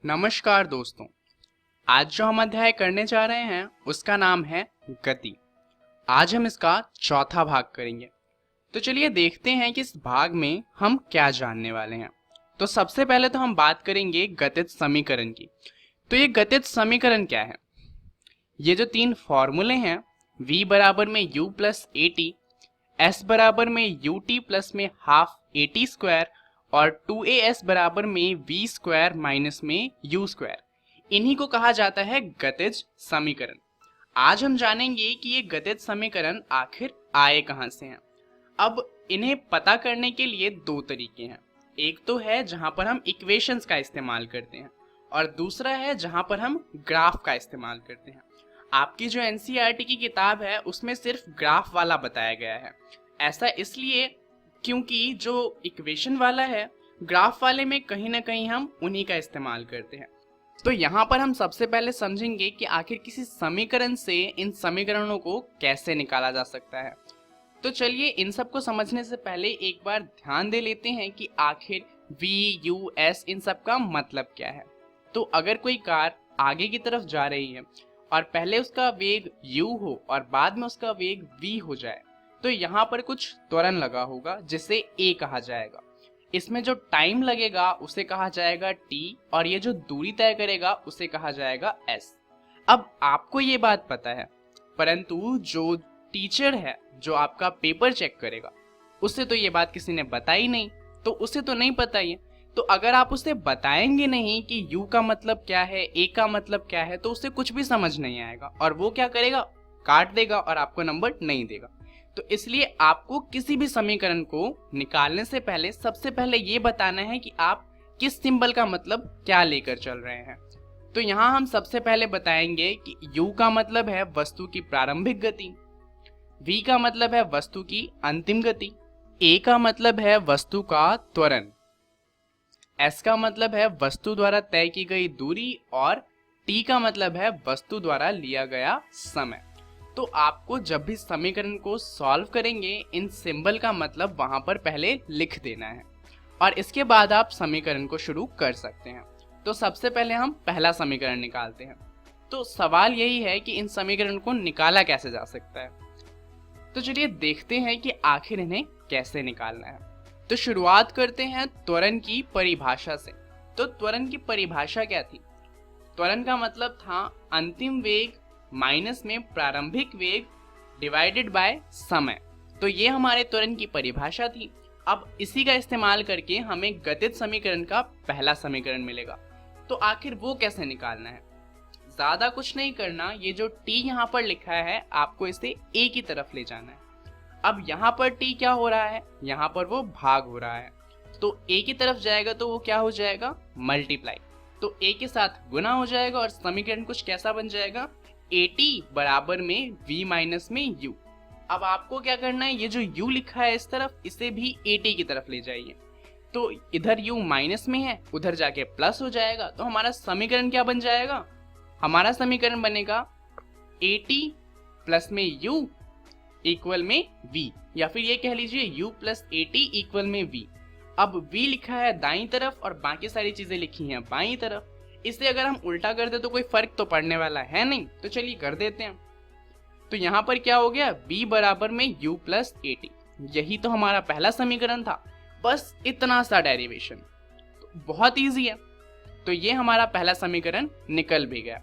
नमस्कार दोस्तों। आज जो हम अध्याय करने जा रहे हैं उसका नाम है गति। आज हम इसका चौथा भाग करेंगे। तो चलिए देखते हैं कि इस भाग में हम क्या जानने वाले हैं। तो सबसे पहले तो हम बात करेंगे गतिज समीकरण की। तो ये गतिज समीकरण क्या है? ये जो तीन फॉर्मूले हैं, v बराबर में u plus A T, s बराबर में यू टी प्लस में हाफ ए टी स्क्वायर और 2as बराबर में v स्क्वायर माइनस में u स्क्वायर, इन्हीं को कहा जाता है गतिज समीकरण। आज हम जानेंगे कि ये गतिज समीकरण आखिर आए कहाँ से हैं। अब इन्हें पता करने के लिए दो तरीके हैं। एक तो है जहां पर हम इक्वेशंस का इस्तेमाल करते हैं और दूसरा है जहां पर हम ग्राफ का इस्तेमाल करते हैं। आपकी जो एनसीईआरटी की किताब है उसमें सिर्फ ग्राफ वाला बताया गया है। ऐसा इसलिए क्योंकि जो इक्वेशन वाला है, ग्राफ वाले में कहीं ना कहीं हम उन्हीं का इस्तेमाल करते हैं। तो यहाँ पर हम सबसे पहले समझेंगे कि आखिर किसी समीकरण से इन समीकरणों को कैसे निकाला जा सकता है। तो चलिए इन सब को समझने से पहले एक बार ध्यान दे लेते हैं कि आखिर v, u, s इन सब का मतलब क्या है। तो अगर कोई कार आगे की तरफ जा रही है और पहले उसका वेग u हो और बाद में उसका वेग v हो जाए, तो यहाँ पर कुछ त्वरण लगा होगा जिसे a कहा जाएगा। इसमें जो टाइम लगेगा उसे कहा जाएगा t और ये जो दूरी तय करेगा उसे कहा जाएगा s। अब आपको ये बात पता है, परंतु जो टीचर है जो आपका पेपर चेक करेगा उससे तो ये बात किसी ने बताई नहीं, तो उसे तो नहीं पता ही है। तो अगर आप उसे बताएंगे नहीं कि u का मतलब क्या है, a का मतलब क्या है, तो उसे कुछ भी समझ नहीं आएगा और वो क्या करेगा, काट देगा और आपको नंबर नहीं देगा। तो इसलिए आपको किसी भी समीकरण को निकालने से पहले सबसे पहले ये बताना है कि आप किस सिंबल का मतलब क्या लेकर चल रहे हैं। तो यहाँ हम सबसे पहले बताएंगे कि u का मतलब है वस्तु की प्रारंभिक गति, v का मतलब है वस्तु की अंतिम गति, a का मतलब है वस्तु का त्वरण, s का मतलब है वस्तु द्वारा तय की गई दूरी और t का मतलब है वस्तु द्वारा लिया गया समय। तो आपको जब भी समीकरण को सॉल्व करेंगे इन सिंबल का मतलब वहां पर पहले लिख देना है और इसके बाद आप समीकरण को शुरू कर सकते हैं। तो सबसे पहले हम पहला समीकरण निकालते हैं। तो सवाल यही है कि इन समीकरण को निकाला कैसे जा सकता है। तो चलिए देखते हैं कि आखिर इन्हें कैसे निकालना है। तो शुरुआत करते हैं त्वरण की परिभाषा से। तो त्वरण की परिभाषा क्या थी? त्वरण का मतलब था अंतिम वेग माइनस में प्रारंभिक वेग डिवाइडेड बाय समय। तो ये हमारे त्वरण की परिभाषा थी। अब इसी का इस्तेमाल करके हमें गतिज समीकरण का पहला समीकरण मिलेगा। तो आखिर वो कैसे निकालना है? ज्यादा कुछ नहीं करना, ये जो t यहाँ पर लिखा है आपको इसे a की तरफ ले जाना है। अब यहाँ पर t क्या हो रहा है, यहाँ पर वो भाग हो रहा है, तो a की तरफ जाएगा तो वो क्या हो जाएगा, मल्टीप्लाई। तो a के साथ गुना हो जाएगा और समीकरण कुछ कैसा बन जाएगा, at बराबर में v माइनस में u। अब आपको क्या करना है, ये जो u लिखा है इस तरफ, इसे भी at की तरफ ले जाइए। तो इधर u माइनस में है, उधर जाके प्लस हो जाएगा। तो हमारा समीकरण क्या बन जाएगा, हमारा समीकरण बनेगा at प्लस में u इक्वल में v, या फिर ये कह लीजिए u प्लस at इक्वल में v। अब v लिखा है दाईं तरफ और बाकी सारी चीजें लिखी हैं बाईं तरफ। इसे अगर हम उल्टा कर दे तो कोई फर्क तो पड़ने वाला है नहीं, तो चलिए कर देते हैं। तो यहाँ पर क्या हो गया, b बराबर में u प्लस ए टी। यही तो हमारा पहला समीकरण था, बस इतना सा डेरिवेशन, तो बहुत इजी है। तो ये हमारा पहला समीकरण निकल भी गया।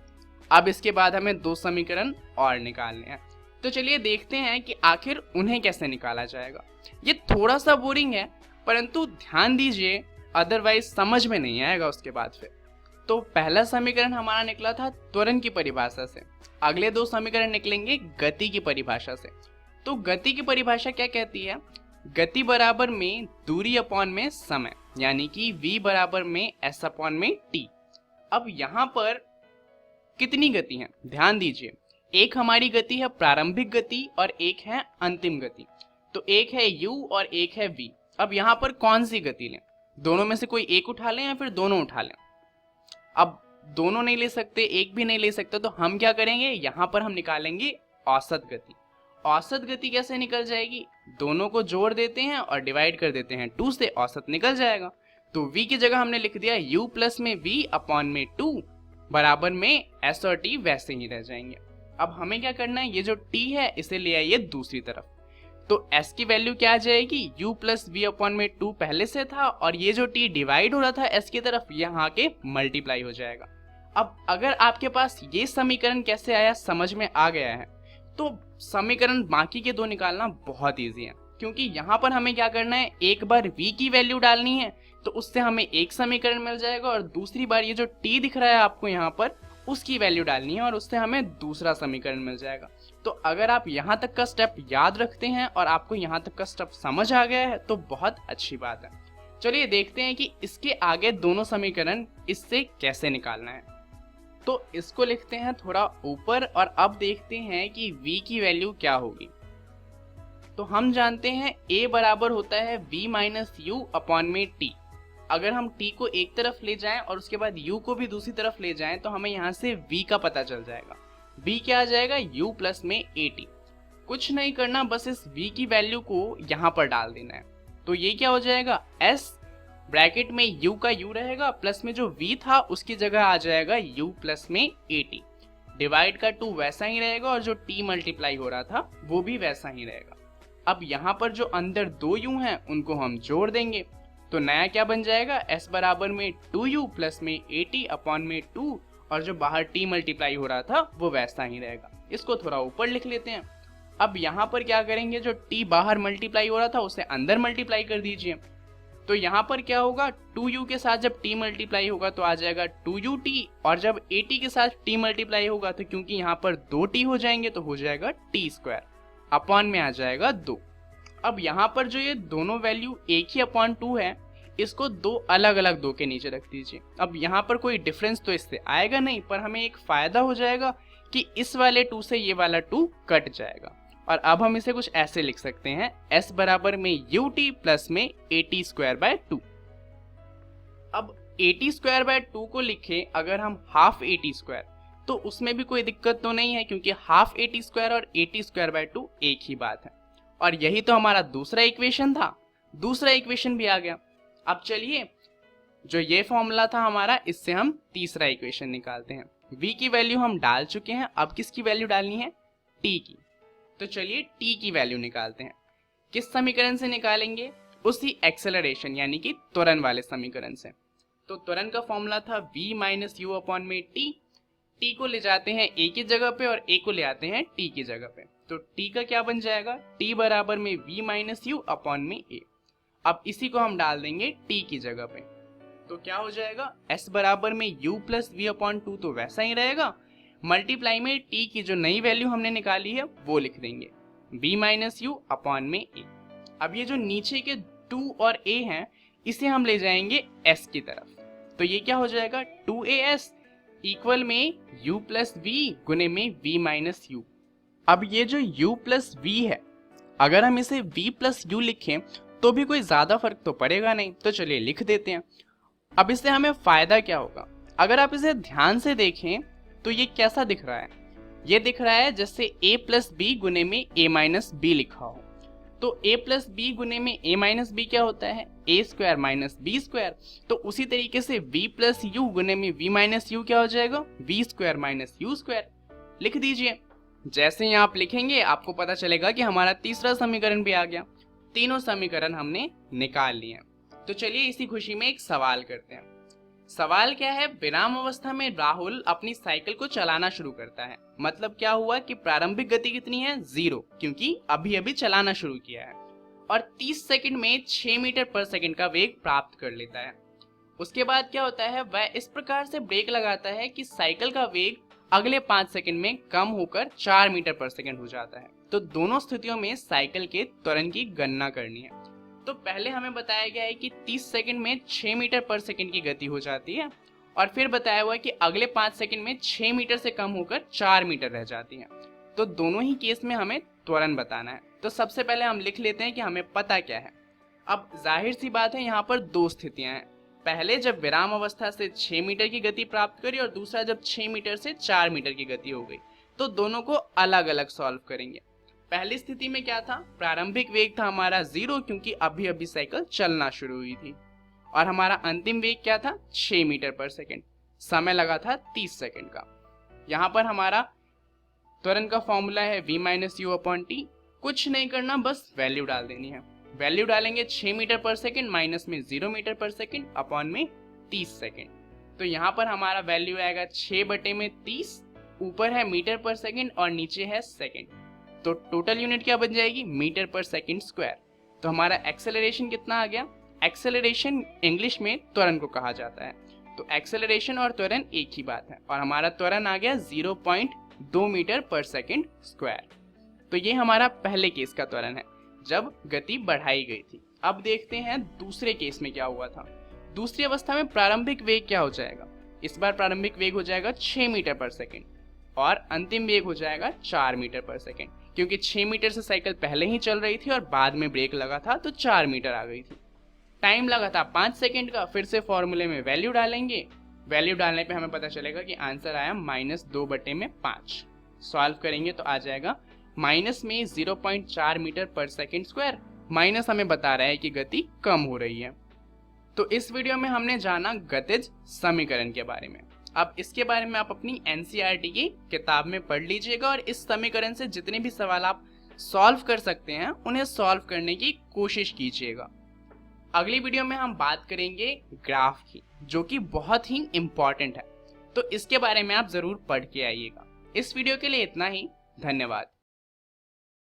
अब इसके बाद हमें दो समीकरण और निकालने हैं। तो चलिए देखते हैं कि आखिर उन्हें कैसे निकाला जाएगा। ये थोड़ा सा बोरिंग है, परंतु ध्यान दीजिए, अदरवाइज समझ में नहीं आएगा उसके बाद फिर। तो पहला समीकरण हमारा निकला था त्वरण की परिभाषा से, अगले दो समीकरण निकलेंगे गति की परिभाषा से। तो गति की परिभाषा क्या कहती है, गति बराबर में दूरी अपॉन में समय, यानी कि v बराबर में s अपॉन में t। अब यहाँ पर कितनी गति है, ध्यान दीजिए, एक हमारी गति है प्रारंभिक गति और एक है अंतिम गति। तो एक है u और एक है v। अब यहाँ पर कौन सी गति लें, दोनों में से कोई एक उठा लें या फिर दोनों उठा लें। अब दोनों नहीं ले सकते, एक भी नहीं ले सकते, तो हम क्या करेंगे, यहाँ पर हम निकालेंगे औसत गति। औसत गति कैसे निकल जाएगी, दोनों को जोड़ देते हैं और डिवाइड कर देते हैं 2 से, औसत निकल जाएगा। तो v की जगह हमने लिख दिया u प्लस में v अपॉन में 2 बराबर में s और t वैसे ही रह जाएंगे। अब हमें क्या करना है, ये जो t है इसे ले आइए दूसरी तरफ। तो s की वैल्यू क्या आ जाएगी, u प्लस वी अपॉन में 2 पहले से था और ये जो t डिवाइड हो रहा था s की तरफ, यहाँ के मल्टीप्लाई हो जाएगा। अब अगर आपके पास ये समीकरण कैसे आया समझ में आ गया है, तो समीकरण बाकी के दो निकालना बहुत ईजी है, क्योंकि यहाँ पर हमें क्या करना है, एक बार v की वैल्यू डालनी है तो उससे हमें एक समीकरण मिल जाएगा, और दूसरी बार ये जो t दिख रहा है आपको यहाँ पर, उसकी वैल्यू डालनी है और उससे हमें दूसरा समीकरण मिल जाएगा। तो अगर आप यहाँ तक का स्टेप याद रखते हैं और आपको यहाँ तक का स्टेप समझ आ गया है तो बहुत अच्छी बात है। चलिए देखते हैं कि इसके आगे दोनों समीकरण इससे कैसे निकालना है। तो इसको लिखते हैं थोड़ा ऊपर और अब देखते हैं कि v की वैल्यू क्या होगी। तो हम जानते हैं a बराबर होता है v माइनस यू अपॉन में t। अगर हम t को एक तरफ ले जाएं और उसके बाद u को भी दूसरी तरफ ले जाएं तो हमें यहाँ से v का पता चल जाएगा। v क्या आ जाएगा, u प्लस में at। कुछ नहीं करना, बस इस v की वैल्यू को यहाँ पर डाल देना है। तो ये क्या हो जाएगा, s ब्रैकेट में u का u रहेगा, प्लस में जो v था उसकी जगह आ जाएगा u प्लस में at। डिवाइड का 2 वैसा ही रहेगा और जो t मल्टीप्लाई हो रहा था वो भी वैसा ही रहेगा। अब यहाँ पर जो अंदर दो u हैं उनको हम जोड़ देंगे, तो नया क्या बन जाएगा, s बराबर में 2u प्लस में at अपॉन में 2, और जो बाहर t मल्टीप्लाई हो रहा था वो वैसा ही रहेगा। इसको थोड़ा ऊपर लिख लेते हैं। अब यहाँ पर क्या करेंगे, जो t बाहर मल्टीप्लाई हो रहा था उसे अंदर मल्टीप्लाई कर दीजिए। तो यहाँ पर क्या होगा, 2u के साथ जब t मल्टीप्लाई होगा तो आ जाएगा 2ut, और जब at के साथ t मल्टीप्लाई होगा तो क्योंकि यहाँ पर 2t हो जाएंगे तो हो जाएगा t स्क्वायर, अपॉन में आ जाएगा 2। अब यहाँ पर जो ये दोनों वैल्यू एक ही अपॉन 2 है, इसको दो अलग अलग दो के नीचे रख दीजिए। अब यहाँ पर कोई डिफरेंस तो इससे आएगा नहीं, पर हमें एक फायदा हो जाएगा कि इस वाले 2 से ये वाला 2 कट जाएगा। और अब हम इसे कुछ ऐसे लिख सकते हैं, s बराबर में ut प्लस में at स्क्वायर बाय 2। अब at स्क्वायर बाय 2 को लिखें अगर हम हाफ at स्क्वायर, तो उसमें भी कोई दिक्कत तो नहीं है, क्योंकि हाफ at स्क्वायर और at स्क्वायर बाय 2 एक ही बात है। और यही तो हमारा दूसरा इक्वेशन था, दूसरा इक्वेशन भी आ गया। अब चलिए, जो ये फॉर्मूला था हमारा, इससे हम तीसरा इक्वेशन निकालते हैं। v की वैल्यू हम डाल चुके हैं, अब किसकी वैल्यू डालनी है, t की। तो चलिए t की वैल्यू निकालते हैं। किस समीकरण से निकालेंगे, उसी एक्सेलरेशन यानी कि त्वरण वाले समीकरण से। तो त्वरण का फॉर्मूला था v माइनस यू अपॉन में t। t को ले जाते हैं a की जगह पे और a को ले आते हैं t की जगह पे। तो t का क्या बन जाएगा, t बराबर में v माइनस यू अपॉन में a। अब इसी को हम डाल देंगे t की जगह पे, तो क्या हो जाएगा, s बराबर में u प्लस वी अपॉन 2 तो वैसा ही रहेगा, मल्टीप्लाई में t की जो नई वैल्यू हमने निकाली है वो लिख देंगे, v माइनस यू अपॉन में a। अब ये जो नीचे के 2 और a हैं इसे हम ले जाएंगे s की तरफ, तो ये क्या हो जाएगा, 2as इक्वल में u प्लस वी गुने में v माइनस यू। अब ये जो u प्लस वी है, अगर हम इसे v प्लस यू लिखें तो भी कोई ज्यादा फर्क तो पड़ेगा नहीं, तो चलिए लिख देते हैं। अब इससे हमें फायदा क्या होगा, अगर आप इसे ध्यान से देखें तो ये कैसा दिख रहा है, ये दिख रहा है जैसे a प्लस बी गुने में a माइनस बी लिखा हो। तो a प्लस बी गुने में a माइनस बी क्या होता है, a square minus b square. तो उसी तरीके से v प्लस यू गुने में v माइनस यू क्या हो जाएगा, v square minus you square. लिख दीजिए। जैसे ही आप लिखेंगे आपको पता चलेगा कि हमारा तीसरा समीकरण भी आ गया। तीनों समीकरण हमने निकाल लिए। तो चलिए इसी खुशी में एक सवाल करते हैं। सवाल क्या है, विराम अवस्था में राहुल अपनी साइकिल को चलाना शुरू करता है। मतलब क्या हुआ कि प्रारंभिक गति कितनी है, 0, क्योंकि अभी अभी चलाना शुरू किया है, और 30 सेकंड में 6 मीटर पर सेकंड का वेग प्राप्त कर लेता है। उसके बाद क्या होता है, वह इस प्रकार से ब्रेक लगाता है कि साइकिल का वेग अगले 5 सेकंड में कम होकर 4 मीटर पर सेकंड हो जाता है। तो दोनों स्थितियों में साइकिल के त्वरण की गणना करनी है। तो पहले हमें बताया गया है कि 30 सेकंड में 6 मीटर पर सेकंड की गति हो जाती है, और फिर बताया हुआ है कि अगले 5 सेकंड में 6 मीटर से कम होकर 4 मीटर रह जाती है। तो दोनों ही केस में हमें त्वरण बताना है। तो सबसे पहले हम लिख लेते हैं कि हमें पता क्या है। अब जाहिर सी बात है, यहाँ पर दो स्थितियां हैं। पहले जब विराम अवस्था से 6 मीटर की गति प्राप्त करी, और दूसरा जब 6 मीटर से 4 मीटर की गति हो गई। तो दोनों को अलग अलग सॉल्व करेंगे। पहली स्थिति में क्या था, प्रारंभिक वेग था हमारा 0, क्योंकि अभी अभी साइकिल चलना शुरू हुई थी। और हमारा अंतिम वेग क्या था, 6 मीटर पर सेकेंड। समय लगा था 30 सेकेंड का। यहाँ पर हमारा त्वरण का फॉर्मूला है v minus you upon T. कुछ नहीं करना, बस वैल्यू डाल देनी है। वैल्यू डालेंगे 6 मीटर पर सेकेंड, माइनस में 0 मीटर पर सेकेंड, अपॉन में 30 सेकेंड। तो यहाँ पर हमारा वैल्यू आएगा 6/30, ऊपर है मीटर पर सेकेंड और नीचे है सेकेंड। तो टोटल यूनिट क्या बन जाएगी, मीटर पर सेकेंड स्क्वायर। तो हमारा एक्सेलरेशन कितना आ गया, एक्सेलरेशन इंग्लिश में त्वरण को कहा जाता है। तो एक्सेलरेशन और त्वरण एक ही बात है, और हमारा त्वरण आ गया 0.2 मीटर पर सेकेंड स्क्वायर। तो ये हमारा पहले केस का त्वरण है जब गति बढ़ाई गई थी। अब देखते हैं दूसरे केस में क्या हुआ था। दूसरी अवस्था में प्रारंभिक वेग क्या हो जाएगा, इस बार प्रारंभिक वेग हो जाएगा 6 मीटर पर सेकेंड और अंतिम वेग हो जाएगा 4 मीटर पर सेकेंड, क्योंकि 6 मीटर से साइकिल पहले ही चल रही थी और बाद में ब्रेक लगा था तो 4 मीटर आ गई थी। टाइम लगा था 5 सेकेंड का। फिर से फॉर्मूले में वैल्यू डालेंगे। वैल्यू डालने पे हमें पता चलेगा कि आंसर आया -2/5। सॉल्व करेंगे तो आ जाएगा माइनस में 0.4 मीटर पर सेकेंड स्क्वायर। माइनस हमें बता रहा है कि गति कम हो रही है। तो इस वीडियो में हमने जाना गतिज समीकरण के बारे में। अब इसके बारे में आप अपनी एनसीईआरटी की किताब में पढ़ लीजिएगा और इस समीकरण से जितने भी सवाल आप सॉल्व कर सकते हैं उन्हें सॉल्व करने की कोशिश कीजिएगा। अगली वीडियो में हम बात करेंगे ग्राफ की, जो कि बहुत ही इम्पॉर्टेंट है। तो इसके बारे में आप जरूर पढ़ के आइएगा। इस वीडियो के लिए इतना ही। धन्यवाद।